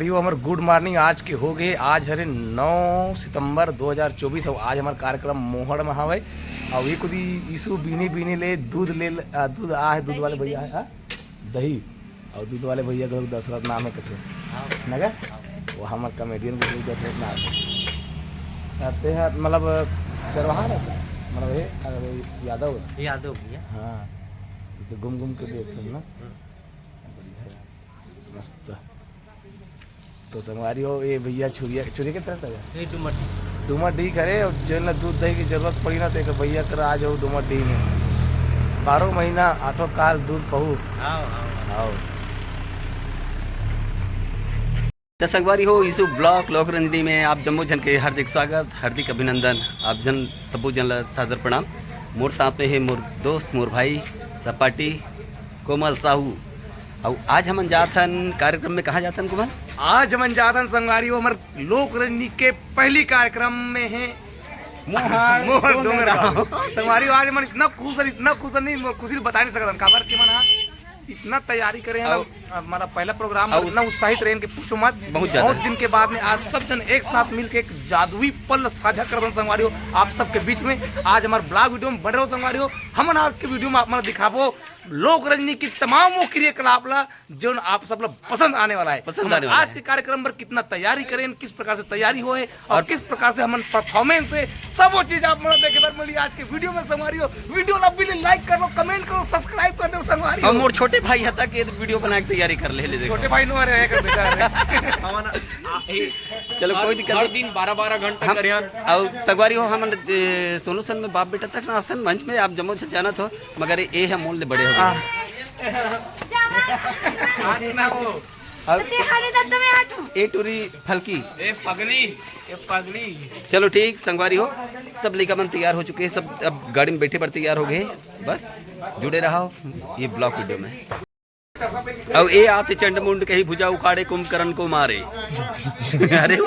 संगवारियों हमारे good morning आज के हो गए। आज हरे 9 सितंबर 2024 और आज हमारा कार्यक्रम मोहड़ में हवे और एक खुदी ईसु बीनी बीनी ले दूध ले दूध आ है दूध वाले भैया है दही और दूध वाले भैया का दशरथ नाम है कथे नगा वो हमारे कॉमेडियन के दशरथ नाम है आते हैं मतलब चरवाहा रहता है मतलब ये यादव भैया हाँ तो घूम घूम के बेचते हैं ना मस्त। तो संगवारी हो ये भैया छुरी के तरह था डूमर डी करे और जो ना दूध दही की जरूरत पड़ी ना तो भैया कर आ जाओ डूमर डी में 12 महीना 8 काल दूध पहू आओ। तो संगवारी हो ईसु ब्लॉक लोक रंजनी में आप जम्मू जन के हार्दिक स्वागत हार्दिक अभिनंदन। आप जन सबू जन सादर प्रणाम। मोर साथ में है मोर दोस्त मोर भाई सपाटी कोमल साहू। और आज हम जाथन कार्यक्रम में कहाँ जाथन कोमल? आज हम जाथन संगवारी हो हमारे लोक रंजनी के पहली कार्यक्रम में है मोहर डोंगरगांव। संगवारी आज हमारे इतना खुश नहीं खुशी बता नहीं सकता खबर कि मना इतना तैयारी करे हैं हमारा पहला प्रोग्राम और इतना उत्साहित रहे कि पूछो मत। बहुत दिन के बाद में आज सब जन एक साथ मिलकर एक जादुई पल साझा कर रहे संगवारी हो आप सबके बीच में। आज हमारे ब्लॉग वीडियो में बढ़ रहे हो संगवारी हो हम आपके वीडियो में आप दिखाबो लोक रंजनी की तमाम वो क्रियाकलाप जो आप सब लोग पसंद आने वाला है। आज के कार्यक्रम पर कितना तैयारी करें किस प्रकार से तैयारी हो है और किस प्रकार से हम परफॉर्मेंस है सब वो चीज आप देखे बार मिली आज के वीडियो में संगवारी हो। वीडियो ना भी लाइक करो कमेंट करो सब्सक्राइब कर दो संगवारी हो। मोर छोटे भाई हता के वीडियो बना के तैयारी कर ले छोटे भाई नो रहे कर बेटा चलो कोई दिक्कत हर दिन 12-12 घंटा करें और संगवारी हो हम सोनू सन में बाप बेटा तक नास्तन मंच में आप जम्मू से जाना तो मगर ये है मोल बड़े हो ए टूरी फलकी ए पगली चलो ठीक संगवारी हो सब लेकर मन तैयार हो चुके हैं सब अब गाड़ी में बैठे पर तैयार हो गए बस जुड़े रहो ये ब्लॉग वीडियो में। अब ये आते चंडमुंड कहीं भुजा उखाड़े कुंभकर्ण को मारे अरे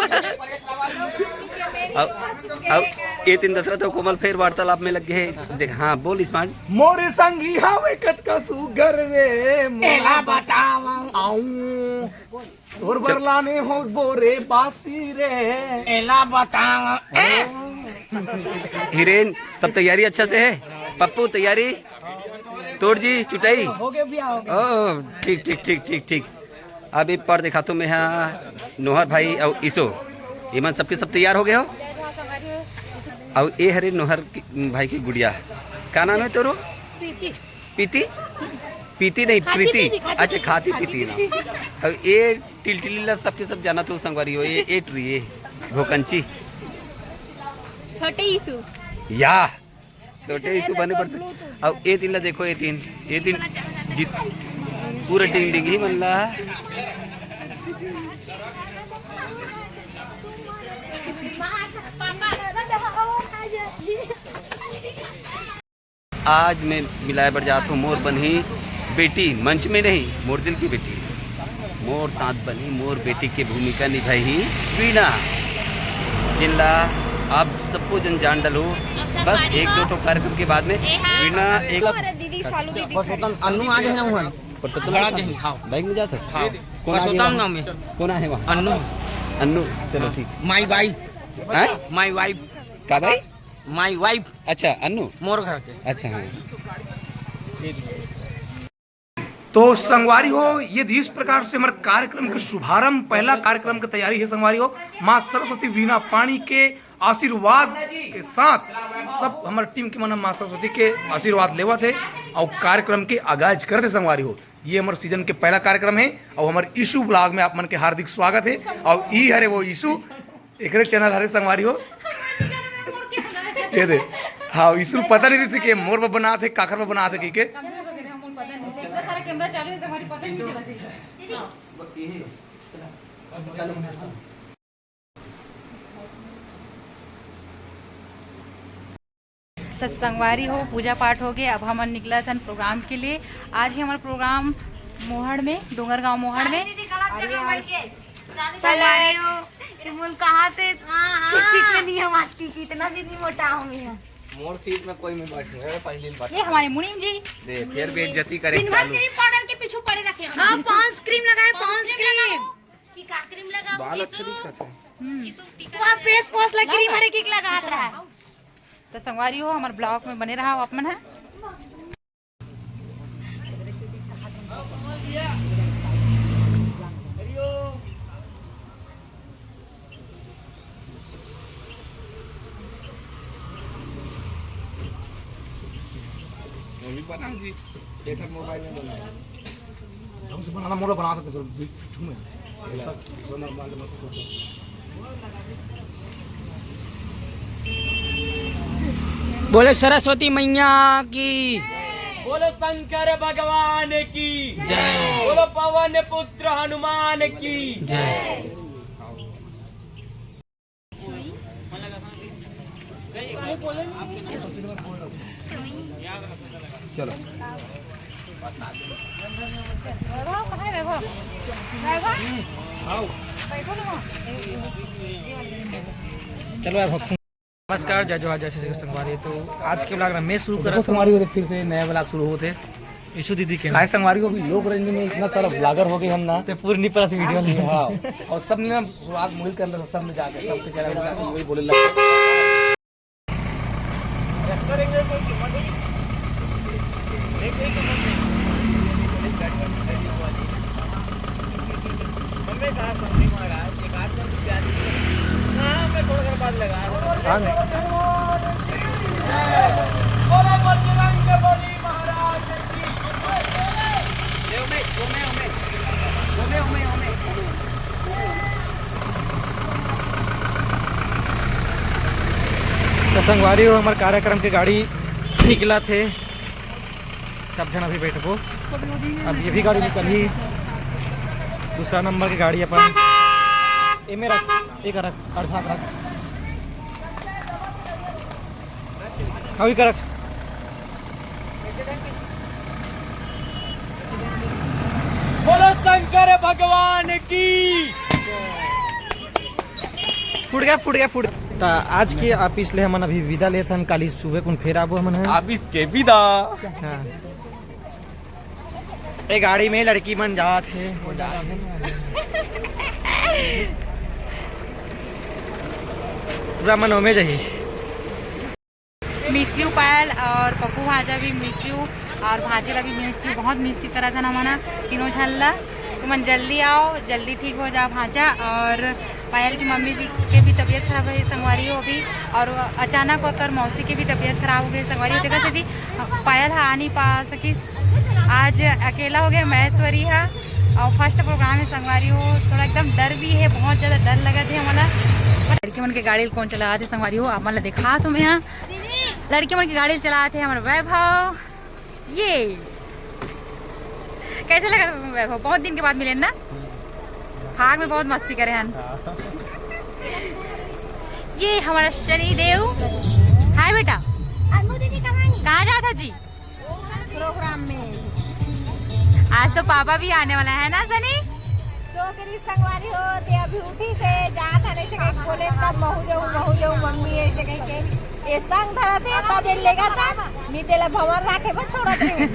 अब ये तीन दशरथ और कोमल फिर वार्तालाप में लग गए। हाँ बोल स्मार्ट मोरे संगी हावे कत का सुगर रे मोला बतावा आऊं तोर बरलाने हो बोरे बासी रे एला बतावा हिरेन सब तैयारी अच्छा से है पप्पू तैयारी तोड़ जी चुटाई हो गया भैया ओ ठीक ठीक ठीक ठीक ठीक। अब एक पर दिखा तो मैं यहाँ नोहर भाई और ईसो ईमान सबके सब तैयार हो गए हो और ये हरे नोहर भाई की गुड़िया क्या नाम है तोरो? पीती पीती नहीं प्रीति अच्छा खाती पीती ना। और ये टिलटिली सबके सब जाना तो संगवारी हो ये ट्री ये भोकंची छोटे ईसु या छोटे ईसु बने पड़ते। अब ये तीन देखो ये तीन जीत पूरा टिंग टिंग ही मन ला आज मैं मिलाए बढ़ जाता हूँ मोर बनी बेटी मंच में नहीं मोर दिल की बेटी मोर साथ बनी मोर बेटी की भूमिका निभाई वीणा जिला आप सबको जन जान डालो बस एक दो कार्यक्रम के बाद में वीणा एक अन्नू आगे ना हुआ बाइक में जाता नाम में कौन है वहाँ अन्नू चलो ठीक माई वाइफ का भाई माई वाइफ अच्छा अन्नू मोर घर के अच्छा हाँ। तो संगवारी हो ये इस प्रकार से हमारे कार्यक्रम के शुभारंभ पहला कार्यक्रम की तैयारी है संगवारी हो। माँ सरस्वती वीणा पानी के आशीर्वाद के साथ सब हमारी टीम के मन माँ सरस्वती के आशीर्वाद लेवा थे और कार्यक्रम के आगाज करते संगवारी हो। ये हमारे सीजन के पहला कार्यक्रम है और हमारे ईशु ब्लॉग में आप मन के हार्दिक स्वागत है और ई हरे वो ईशु एक चैनल हरे संगवारी हो ये दे हाँ ईशु पता नहीं थी कि मोर पर बना थे काखर पर बना थे के तो संगवारी हो पूजा पाठ हो गया। अब हम निकला था प्रोग्राम के लिए। आज ही हमारा प्रोग्राम मोहड़ में डोंगरगांव मोहड़ में कहा थे सीट में नहीं है मास्की की इतना भी नहीं मोटा हूँ मैं मोर सीट में कोई मैं बैठूंगा पहली बार ये हमारे मुनीम जी दे फिर बेइज्जती करे दिन भर क्रीम पाउडर के पीछे पड़े रखे हां 5 क्रीम लगाए 5 क्रीम की का क्रीम बाल अच्छे दिखत है। वहाँ फेस वॉश लग क्रीम हरे किक लगा रहा है। तो संगवारी हो हमारे ब्लॉग में बने रहा अपन है। बना जी एक मोबाइल में बनाया ढंग से बनाना मोड़ा बना सकते झूमे बोले सरस्वती मैया की बोलो शंकर भगवान की जय। बोलो पवन पुत्र हनुमान की जय। चलो वैभव कहाँ है वैभव? वैभव बैठो ना वहाँ। चलो यार नमस्कार जय जोहार जय श्री संगवारी। तो आज के ब्लॉग में मैं शुरू कर रहा संगवारी को फिर से नया ब्लॉग शुरू होते ईशु दीदी के गाय संगवारी को भी लोक रंजन में इतना सारा ब्लॉगर हो गए हम ना तो पूरी नहीं पड़ा थी वीडियो में। हाँ और सब ने शुरुआत मोहित कर लिया सब में जाके सबके चैनल में जाके वही बोले लगे तो संगवारी हो हमारे कार्यक्रम की गाड़ी निकला थे सब जन अभी बैठबो। अब ये भी गाड़ी निकल ही दूसरा नंबर की गाड़ी अपन ए में रख एक रख और साथ रख अभी कर रख। बोलो शंकर भगवान की फुट गया तो आज के ऑफिस ले हमन अभी विदा लेत हन काली सुबह कुन फेर आबो हमन ऑफिस के विदा। हाँ ए गाड़ी में लड़की मन जात है पूरा मन में जही। मिस यू पायल और पप्पू भाजा भी मिस यू और भाजीला भी मिस यू बहुत मिस यू करा था ना मना तीनों झल्ला। तुम जल्दी आओ जल्दी ठीक हो जाओ भाजा। और पायल की मम्मी भी के भी तबीयत खराब है संगवारी हो अभी और अचानक होकर मौसी की भी तबीयत खराब हो गई संगवारी हो। देखा सीधी पायल आ नहीं पा सकी आज अकेला हो गया महेश्वरी है और फर्स्ट प्रोग्राम है संगवारी हो। थोड़ा एकदम डर भी है बहुत ज़्यादा डर लगा थे हमारा। लड़की मन के गाड़ी कौन चला थे संगवारी हो आप मतलब देखा तुम्हें यहाँ लड़की मन की गाड़ी चला थे हमारे वैभव। ये कैसे लगा तुम्हें वैभव? बहुत दिन के बाद मिले ना खाग में बहुत मस्ती करे हैं। ये हमारा शनि देव। हाय बेटा कहाँ जाता जी? प्रोग्राम में आज तो पापा भी आने वाला है ना सनी? सोकरी संगवारी होते अभी उठी से जात है ऐसे कहीं बोले तब महू जाऊ मम्मी ऐसे कहीं के ए संग धरा थे तब ये लेगा था नीतेला भवर राखे बस छोड़ा थे।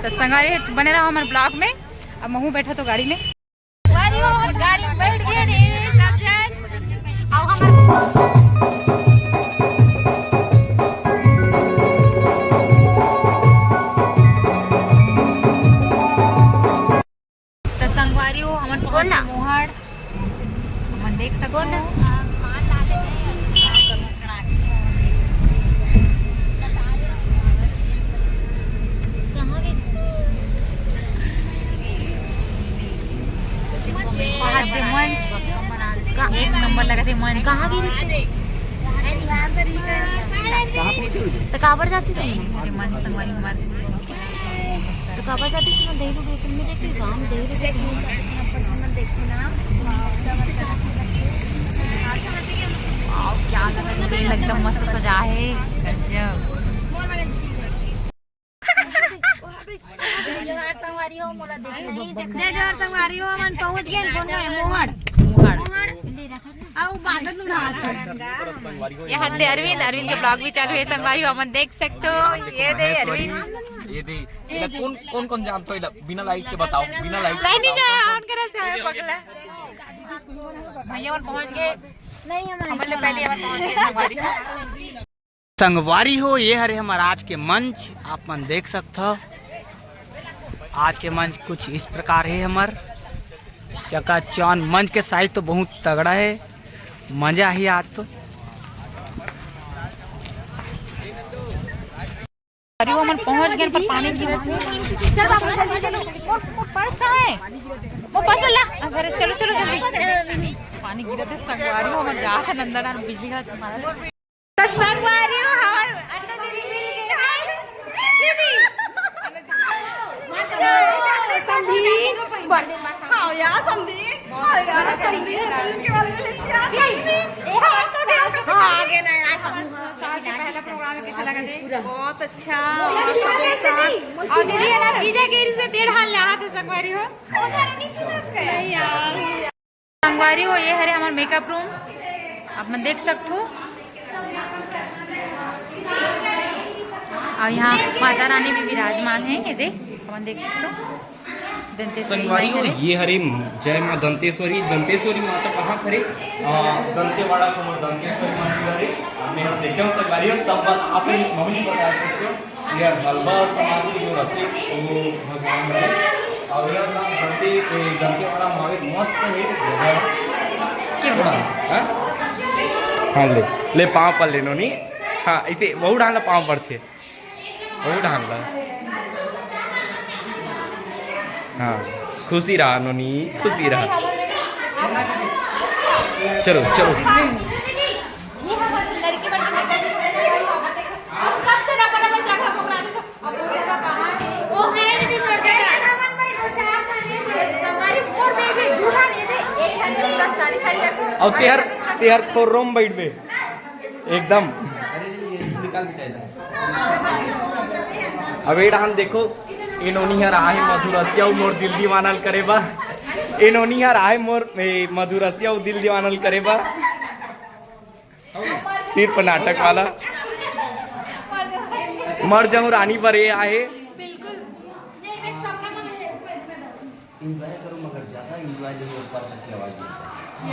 तो संगवारी बने रहा हमारे ब्लॉग में। अब महू बैठा तो गाड़ी में गाड़ी में बैठ गए सब जन। अब हम मोहड़ हम देख सको ना मंच एक नंबर लगा थे मन। कहाँ की रिश्ते तो काबर जाती थी मन संगवारी हमारे तो काबर जाती थी दही रोटी में देखी काम दही देखी ना क्या लगा एकदम मस्त सजा है गजब। संगवारी हो मोला संगवारी हो मन पहुंच गए मोहड़ यहाँ से अरविंद के ब्लॉग भी चालू है संगवारी हो मन देख सकते हो। ये दे अरविंद ये दे कौन जानते हो बिना लाइट के बताओ बिना लाइट लाइट नहीं जाए ऑन करा पकड़ा भैया और पहुंच गए नहीं हमारे पहले पहुंच गए संगवारी संगवारी हो ये हरे हमारा आज के मंच आप मन देख सकते हो। आज के मंच कुछ इस प्रकार है हमार चकाचौंध। मंच के साइज तो बहुत तगड़ा है, मजा ही आज तो। अरे वो मन पहुंच गए पर पानी गिरा चल बाबू जल्दी चलो वो पर्स कहाँ है वो पर्स ला अरे चलो चलो जल्दी पानी गिरा थे संगवारी हो मन जा था नंदन और बिजली का मारा संगवारी हो हमार अन्ना दीदी मिल गई संदीप बर्थडे में हां यार संदीप हां यार संदीप के बारे में ले संदीप हां तो आगे ना यार साल के पहला प्रोग्राम कैसा लगा थे बहुत अच्छा और दीदी है ना विजय केरी से 1.5 हाल ले हाथ संगवारी हो नहीं यार संगवारी हो ये है हमारा मेकअप रूम आप मन देख सकते हो। और यहाँ माता रानी भी विराजमान है ये देख अपन देख सकते हो। संगवारी हो ये हरे जय माँ दंतेश्वरी माता कहाँ खड़े दंतेवाड़ा समोर दंतेश्वरी मंदिर हरे हमने हम देखे हो संगवारी हो तब बात आप मम्मी बता सकते हो। यह हलवा समाज के जो रहते वो भगवान है और यह नाम दंतेवाड़ा महावीर मस्त है। हाँ ले पाँव पर लेनो नहीं हाँ ऐसे वही डालना पाँव पर थे वही डालना हाँ खुशी रहा नोनी खुशी रहा। चलो चलो लड़की बन के सबसे ना पता बन जाएगा प्रोग्राम को अब वो जगह कहां है वो मेरे दीदी कर देगा हमारी फोर बेबी झूठा नहीं दे एक घंटे पूरा साड़ी साड़ी रखो और तेहर खोरोम बैठ बे एकदम। अब एडान देखो इनोनी हर आहे मधुरसिया मोर दिल दीवानल करे बा इनोनी हर आहे मोर मधुरसिया दिल दीवानल करे बा सिर्फ नाटक वाला मर जाऊं रानी पर ये आए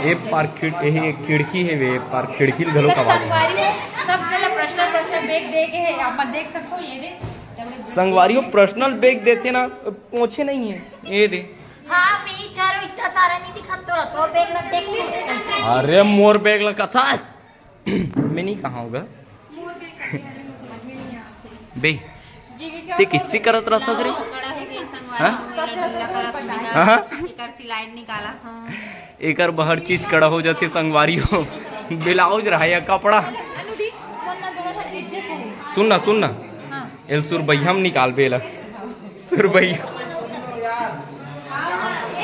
ये पार खिड़की है वे पार खिड़की घरों का आवाज सब चला प्रश्न बैग दे के है आप देख सकते हो ये दे संगवारियों पर्सनल बैग देते ना पहुंचे नहीं है ये दे हाँ मैं चारों इतना सारा नहीं दिखाता तो बैग ना देख अरे मोर बैग लगा था मैं नहीं कहा होगा बे ते किससे करत रहा था सर सिलाई निकाला था एकर हर चीज कड़ा हो जाती संगवारी हो ब्लाउज रहा या कपड़ा सुनना एल सुरबैया निकाल बेला सुरबैया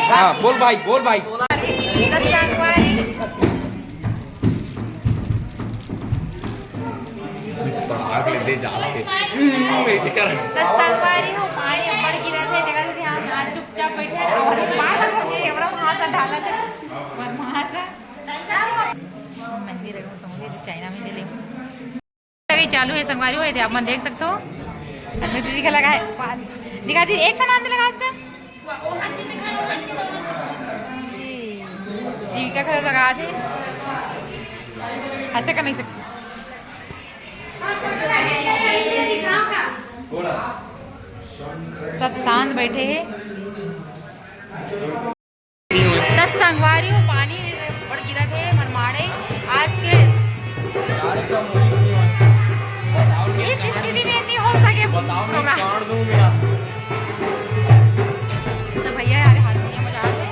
हाँ बोल भाई ले जाते संगवारी हो पानी बढ़ गिरा थे जगह से हम हाथ चुपचाप बैठे और बार के हमरा हाथ ढाला थे और हाथ मंदिर है समझे चाइना में ले अभी चालू है संगवारी हो आप मन देख सकते हो हमें दीदी का लगा है दिखा दी एक नाम पे लगा इसका जीविका का लगा थे ऐसे कर नहीं सकते सब शांत बैठे हैं 10 संगवारी हो पानी बढ़ गिरा थे मनमाड़े आज के इस स्थिति में नहीं हो सके प्रोग्राम तो भैया यार हारमोनियम बजाते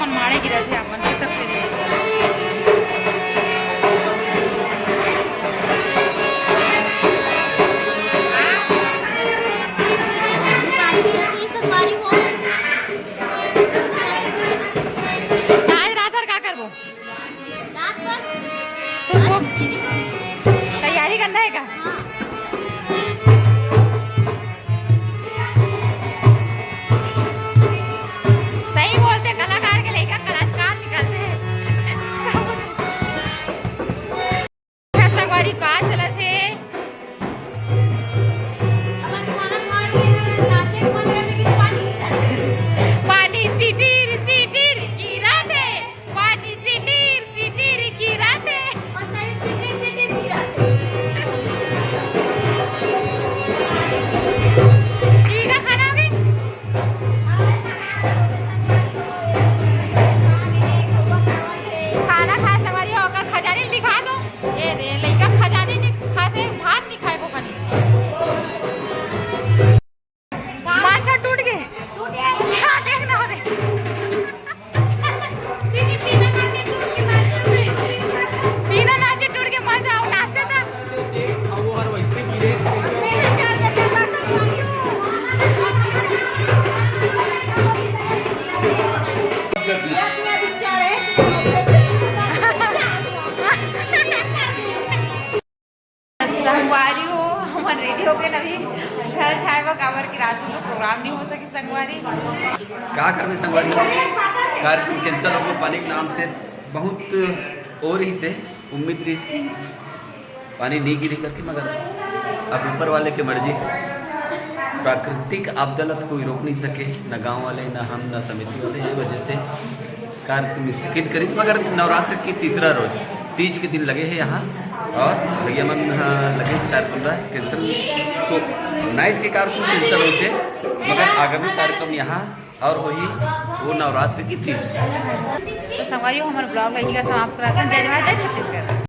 मनमाड़े गिरा थे अपन देख सकते हैं। आज रात भर क्या करबो? सुबह तैयारी करना है क्या? सही बोलते, कलाकार के लेकर कलाकार निकलते हैं। संगवारी का चलत है। पानी सिटीर सिटीर गिरा थे, पानी सिटीर सिटीर गिरा थे। टीवी का खाना हो गई? खाना खा संगवारी होकर खजाने दिखा दो। ये रे लइका खजाने नहीं खाते, भात नहीं खाए को कनी। माछा टूट गए। हाँ, देखना हो रे। बिना नाचे टूट के मजा आओ, नाचते था। संगवारी हो हमार रेडी हो गए अभी घर जाए वो काबर की रात को प्रोग्राम नहीं हो सकी संगवारी। का करने संगवारी कार्यक्रम कैंसिल हो गया पानी के नाम से। बहुत और ही से उम्मीद थी इसकी पानी नहीं गिरी करके, मगर अब ऊपर वाले की मर्जी। प्राकृतिक आपदलत कोई रोक नहीं सके, न गांव वाले, न हम, न समिति वाले। ये वजह से कार्यक्रम स्थगित करी, मगर नवरात्र की तीसरा रोज तीज के दिन लगे हैं यहाँ। और भैया मन लगे इस कार्यक्रम का कैंसिल, तो नाइट के कार्यक्रम कैंसिल हो से, मगर आगामी कार्यक्रम यहाँ और वही वो नवरात्र की तीज। तो संगवारी हमारे ब्लॉग यही का समाप्त कराते हैं। जय जवाहर, जय छत्तीसगढ़।